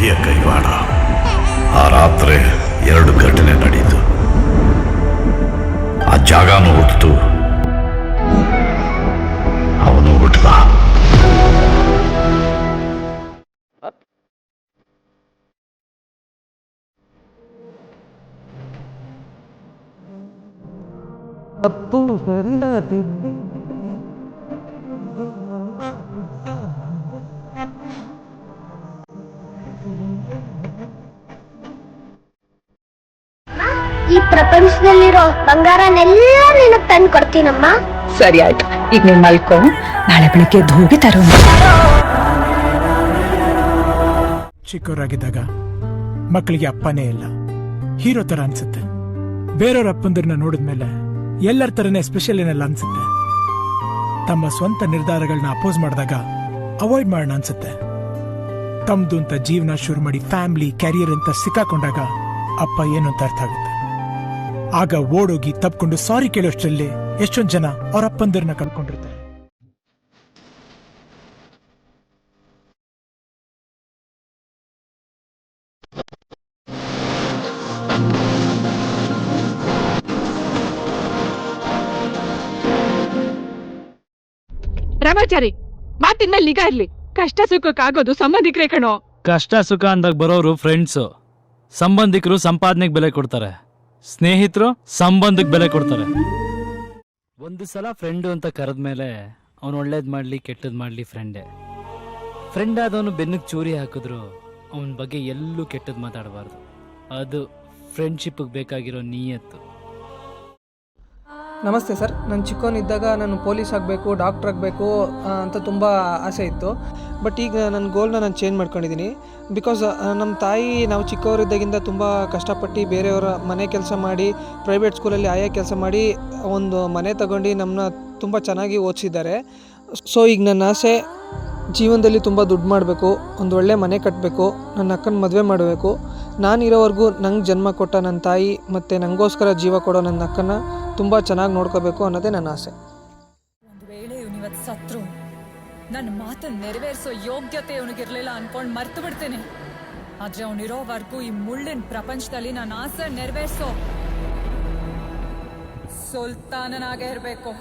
ವಿಧಿಯ ಕೈವಾಡ. ಆ ರಾತ್ರಿ 2 ಘಟನೆ ನಡೆಯಿತು. ಆ ಜಾಗನೂ ಹುಟ್ಟಿತು, ಅವನು ಹುಟ್ಟಿದ. ಅಪ್ಪು ಈ ಪ್ರಪಂಚದಲ್ಲಿರೋ ಬಂಗಾರನೆಲ್ಲ ನಿನಗ್ ತಂದು ಕೊಡ್ತೀನಮ್ಮ. ಸರಿ ಆಯ್ತು, ಈಗ ನೀನ್ ಮಲ್ಕೋ, ನಾಳೆ ಬೆಳಿಗ್ಗೆ ಹೋಗಿ ತರೋಣ. ಚಿಕ್ಕವರಾಗಿದ್ದಾಗ ಮಕ್ಕಳಿಗೆ ಅಪ್ಪನೇ ಇಲ್ಲ, ಹೀರೋ ತರ ಅನ್ಸುತ್ತೆ. ಬೇರೆಯವ್ರ ಅಪ್ಪಂದ್ರನ್ನ ನೋಡಿದ್ಮೇಲೆ ಎಲ್ಲರ ತರನೇ ಸ್ಪೆಷಲ್ ಏನೆಲ್ಲ ಅನ್ಸುತ್ತೆ. ತಮ್ಮ ಸ್ವಂತ ನಿರ್ಧಾರಗಳನ್ನ ಅಪೋಸ್ ಮಾಡಿದಾಗ ಅವಾಯ್ಡ್ ಮಾಡೋಣ ಅನ್ಸುತ್ತೆ. ತಮ್ದು ಅಂತ ಜೀವನ ಶುರು ಮಾಡಿ ಫ್ಯಾಮಿಲಿ ಕ್ಯಾರಿಯರ್ ಅಂತ ಸಿಕ್ಕಾಕೊಂಡಾಗ ಅಪ್ಪ ಏನು ಅಂತ ಅರ್ಥ ಆಗುತ್ತೆ. ಆಗ ಓಡೋಗಿ ತಪ್ಕೊಂಡು ಸಾರಿ ಕೇಳೋಷ್ಟರಲ್ಲಿ ಎಷ್ಟೊಂದು ಜನ ಅವ್ರ ಅಪ್ಪಂದಿರನ್ನ ಕಳ್ಕೊಂಡಿರ್ತಾರೆ. ರಾಮಾಚಾರಿ, ಮಾತಿನ ಮೇಲೆ ನಿಗಾ ಇರ್ಲಿ. ಕಷ್ಟ ಸುಖಕ್ಕಾಗೋದು ಸಂಬಂಧಿಕರೇ ಕಣೋ. ಕಷ್ಟ ಸುಖ ಅಂದಾಗ ಬರೋರು ಫ್ರೆಂಡ್ಸು. ಸಂಬಂಧಿಕರು ಸಂಪಾದನೆಗೆ ಬೆಲೆ ಕೊಡ್ತಾರೆ, ಸ್ನೇಹಿತರು ಸಂಬಂಧಕ್ಕೆ ಬೆಲೆ ಕೊಡ್ತಾರೆ. ಒಂದು ಸಲ ಫ್ರೆಂಡು ಅಂತ ಕರೆದ್ಮೇಲೆ ಅವನು ಒಳ್ಳೇದ್ ಮಾಡ್ಲಿ ಕೆಟ್ಟದ್ ಮಾಡ್ಲಿ ಫ್ರೆಂಡೇ. ಫ್ರೆಂಡ್ ಆದವನು ಬೆನ್ನಿಗೆ ಚೂರಿ ಹಾಕಿದ್ರು ಅವನ ಬಗ್ಗೆ ಎಲ್ಲೂ ಕೆಟ್ಟದ್ ಮಾತಾಡಬಾರ್ದು. ಅದು ಫ್ರೆಂಡ್ಶಿಪ್ಗೆ ಬೇಕಾಗಿರೋ ನಿಯತ್ತು. ನಮಸ್ತೆ ಸರ್, ನಾನು ಚಿಕ್ಕವನಿದ್ದಾಗ ನಾನು ಪೊಲೀಸ್ ಆಗಬೇಕು, ಡಾಕ್ಟ್ರ್ ಆಗಬೇಕು ಅಂತ ತುಂಬ ಆಸೆ ಇತ್ತು. ಬಟ್ ಈಗ ನನ್ನ ಗೋಲ್ನ ನಾನು ಚೇಂಜ್ ಮಾಡ್ಕೊಂಡಿದ್ದೀನಿ. ಬಿಕಾಸ್ ನಮ್ಮ ತಾಯಿ ನಾವು ಚಿಕ್ಕವರಿದ್ದಾಗಿಂದ ತುಂಬ ಕಷ್ಟಪಟ್ಟು ಬೇರೆಯವರ ಮನೆ ಕೆಲಸ ಮಾಡಿ, ಪ್ರೈವೇಟ್ ಸ್ಕೂಲಲ್ಲಿ ಆಯಾ ಕೆಲಸ ಮಾಡಿ ಒಂದು ಮನೆ ತಗೊಂಡು ನಮ್ಮನ್ನ ತುಂಬ ಚೆನ್ನಾಗಿ ಓದಿಸಿದ್ದಾರೆ. ಸೊ ಈಗ ನನ್ನ ಆಸೆ ಜೀವನದಲ್ಲಿ ತುಂಬ ದುಡ್ಡು ಮಾಡಬೇಕು, ಒಂದು ಒಳ್ಳೆ ಮನೆ ಕಟ್ಟಬೇಕು, ನನ್ನ ಅಕ್ಕನ ಮದುವೆ ಮಾಡಬೇಕು. ನಾನಿರೋವರೆಗೂ ನಂಗೆ ಜನ್ಮ ಕೊಟ್ಟ ನನ್ನ ತಾಯಿ ಮತ್ತು ನನಗೋಸ್ಕರ ಜೀವ ಕೊಡೋ ನನ್ನ ಅಕ್ಕನ ತುಂಬ ಚೆನ್ನಾಗಿ ನೋಡ್ಕೋಬೇಕು ಅನ್ನೋದೇ ನನ್ನ ಆಸೆ. ಒಂದು ವೇಳೆ ಇವನಿವತ್ತು ಸತ್ರು ನನ್ನ ಮಾತನ್ನು ನೆರವೇರಿಸೋ ಯೋಗ್ಯತೆ ಇವನಿಗಿರಲಿಲ್ಲ ಅನ್ಕೊಂಡು ಮರ್ತು ಬಿಡ್ತೇನೆ. ಆದರೆ ಅವನಿರೋವರೆಗೂ ಈ ಮುಳ್ಳಿನ ಪ್ರಪಂಚದಲ್ಲಿ ನನ್ನ ಆಸೆ ನೆರವೇರಿಸೋ ಸುಲ್ತಾನನಾಗೇ ಇರಬೇಕು.